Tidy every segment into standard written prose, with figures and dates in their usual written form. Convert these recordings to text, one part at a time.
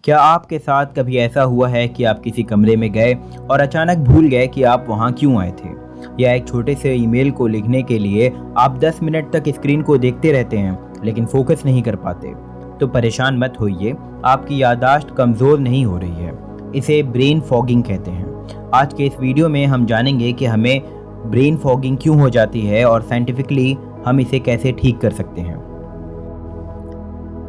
क्या आपके साथ कभी ऐसा हुआ है कि आप किसी कमरे में गए और अचानक भूल गए कि आप वहां क्यों आए थे? या एक छोटे से ईमेल को लिखने के लिए आप 10 मिनट तक स्क्रीन को देखते रहते हैं लेकिन फोकस नहीं कर पाते? तो परेशान मत होइए, आपकी याददाश्त कमज़ोर नहीं हो रही है। इसे ब्रेन फॉगिंग कहते हैं। आज के इस वीडियो में हम जानेंगे कि हमें ब्रेन फॉगिंग क्यों हो जाती है और साइंटिफिकली हम इसे कैसे ठीक कर सकते हैं।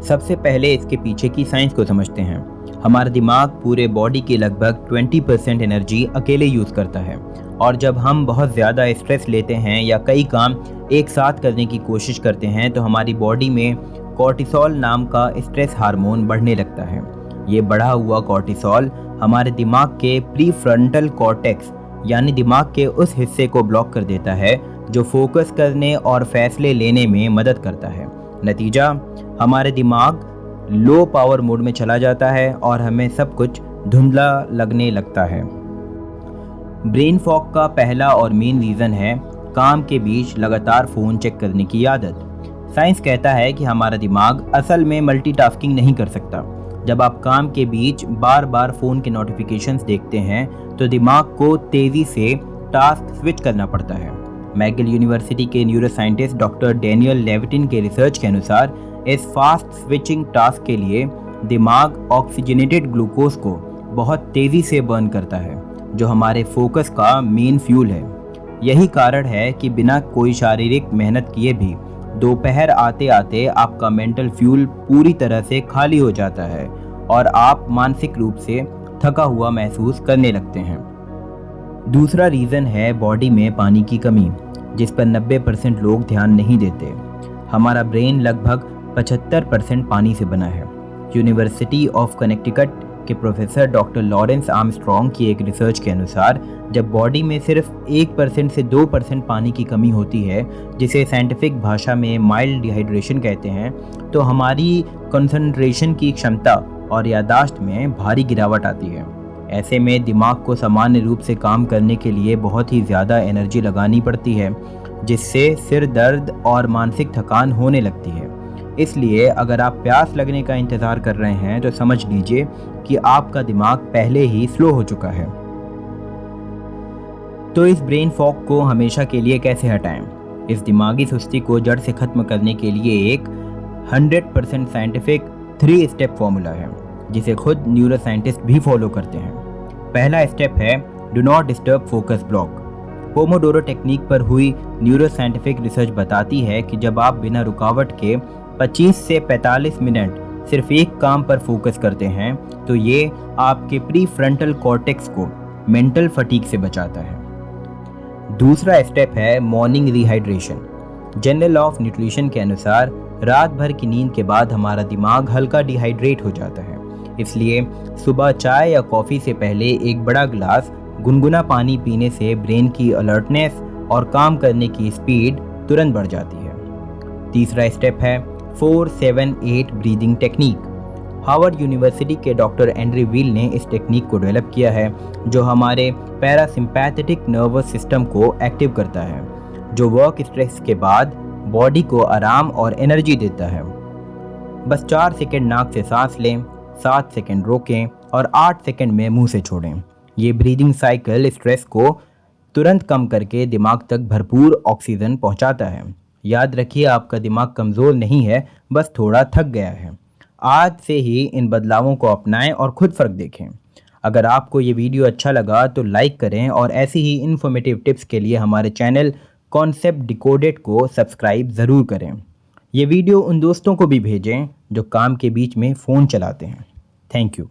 सबसे पहले इसके पीछे की साइंस को समझते हैं। हमारा दिमाग पूरे बॉडी की लगभग 20% एनर्जी अकेले यूज़ करता है, और जब हम बहुत ज़्यादा स्ट्रेस लेते हैं या कई काम एक साथ करने की कोशिश करते हैं तो हमारी बॉडी में कॉर्टिसोल नाम का स्ट्रेस हार्मोन बढ़ने लगता है। ये बढ़ा हुआ कॉर्टिसोल हमारे दिमाग के प्रीफ्रंटल कॉर्टेक्स यानी दिमाग के उस हिस्से को ब्लॉक कर देता है जो फोकस करने और फैसले लेने में मदद करता है। नतीजा, हमारे दिमाग लो पावर मोड में चला जाता है और हमें सब कुछ धुंधला लगने लगता है। ब्रेन फॉग का पहला और मेन रीज़न है काम के बीच लगातार फ़ोन चेक करने की आदत। साइंस कहता है कि हमारा दिमाग असल में मल्टीटास्किंग नहीं कर सकता। जब आप काम के बीच बार बार फ़ोन के नोटिफिकेशंस देखते हैं तो दिमाग को तेज़ी से टास्क स्विच करना पड़ता है। मैगिल यूनिवर्सिटी के न्यूरोसाइंटिस्ट डॉक्टर डैनियल लेविटिन के रिसर्च के अनुसार इस फास्ट स्विचिंग टास्क के लिए दिमाग ऑक्सीजनेटेड ग्लूकोज को बहुत तेज़ी से बर्न करता है, जो हमारे फोकस का मेन फ्यूल है। यही कारण है कि बिना कोई शारीरिक मेहनत किए भी दोपहर आते आते आपका मेंटल फ्यूल पूरी तरह से खाली हो जाता है और आप मानसिक रूप से थका हुआ महसूस करने लगते हैं। दूसरा रीज़न है बॉडी में पानी की कमी, जिस पर 90% लोग ध्यान नहीं देते। हमारा ब्रेन लगभग 75% पानी से बना है। यूनिवर्सिटी ऑफ कनेक्टिकट के प्रोफेसर डॉक्टर लॉरेंस आर्मस्ट्रॉन्ग की एक रिसर्च के अनुसार जब बॉडी में सिर्फ 1% से 2% पानी की कमी होती है, जिसे साइंटिफिक भाषा में माइल्ड डिहाइड्रेशन कहते हैं, तो हमारी कंसंट्रेशन की क्षमता और याददाश्त में भारी गिरावट आती है। ऐसे में दिमाग को सामान्य रूप से काम करने के लिए बहुत ही ज़्यादा एनर्जी लगानी पड़ती है, जिससे सिर दर्द और मानसिक थकान होने लगती है। इसलिए अगर आप प्यास लगने का इंतज़ार कर रहे हैं तो समझ लीजिए कि आपका दिमाग पहले ही स्लो हो चुका है। तो इस ब्रेन फॉग को हमेशा के लिए कैसे हटाएं? इस दिमागी सुस्ती को जड़ से ख़त्म करने के लिए एक 100% साइंटिफिक 3 स्टेप फॉर्मूला है, जिसे खुद न्यूरो साइंटिस्ट भी फॉलो करते हैं। पहला स्टेप है do not disturb focus block. Pomodoro technique पर हुई न्यूरो साइंटिफिक रिसर्च बताती है कि जब आप बिना रुकावट के 25 से 45 मिनट सिर्फ एक काम पर फोकस करते हैं तो ये आपके प्रीफ्रंटल कॉर्टेक्स को मेंटल फटीग से बचाता है। दूसरा स्टेप है morning rehydration. Journal of nutrition के अनुसार रात भर की नींद के बाद हमारा दिमाग हल्का डिहाइड्रेट हो जाता है, इसलिए सुबह चाय या कॉफ़ी से पहले एक बड़ा गिलास गुनगुना पानी पीने से ब्रेन की अलर्टनेस और काम करने की स्पीड तुरंत बढ़ जाती है। तीसरा स्टेप है 4-7-8 ब्रीदिंग टेक्निक। हार्वर्ड यूनिवर्सिटी के डॉक्टर एंड्रयू व्हील ने इस टेक्निक को डेवलप किया है, जो हमारे पैरासिम्पैथेटिक नर्वस सिस्टम को एक्टिव करता है, जो वर्क स्ट्रेस के बाद बॉडी को आराम और एनर्जी देता है। बस 4 सेकंड नाक से सांस लें, 7 सेकंड रोकें और 8 सेकंड में मुंह से छोड़ें। ये ब्रीदिंग साइकिल स्ट्रेस को तुरंत कम करके दिमाग तक भरपूर ऑक्सीजन पहुंचाता है। याद रखिए, आपका दिमाग कमज़ोर नहीं है, बस थोड़ा थक गया है। आज से ही इन बदलावों को अपनाएं और खुद फ़र्क देखें। अगर आपको ये वीडियो अच्छा लगा तो लाइक करें और ऐसी ही इन्फॉर्मेटिव टिप्स के लिए हमारे चैनल कॉन्सेप्ट डिकोडेड को सब्सक्राइब ज़रूर करें। ये वीडियो उन दोस्तों को भी भेजें जो काम के बीच में फ़ोन चलाते हैं। Thank you.